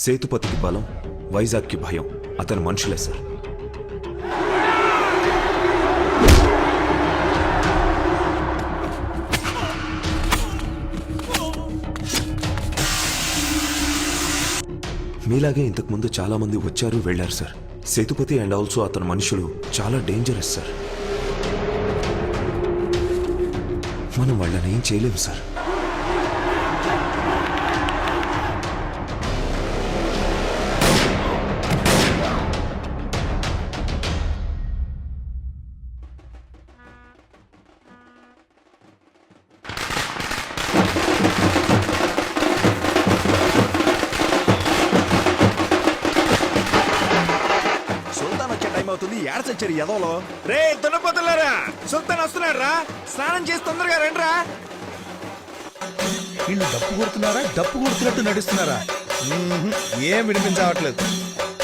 సేతుపతికి బలం, వైజాగ్కి భయం అతని మనుషులే సార్. మీలాగే ఇంతకుముందు చాలా మంది వచ్చారు వెళ్లారు సార్. సేతుపతి అండ్ ఆల్సో అతని మనుషులు చాలా డేంజరస్ సార్. మనం వాళ్ళని ఏం చేయలేము సార్. ఏడచచ్చారు ఎదవలో. రే దున్నపోతులారా, సుల్తాన్ వస్తున్నాడు రా, స్నానం చేసి తొందరగా రండి రా. వీళ్ళు డప్పు కొడుతున్నారా, డప్పు కొడుతున్నట్టు నడుస్తున్నారా? ఏం వినిపించవట్లేదు.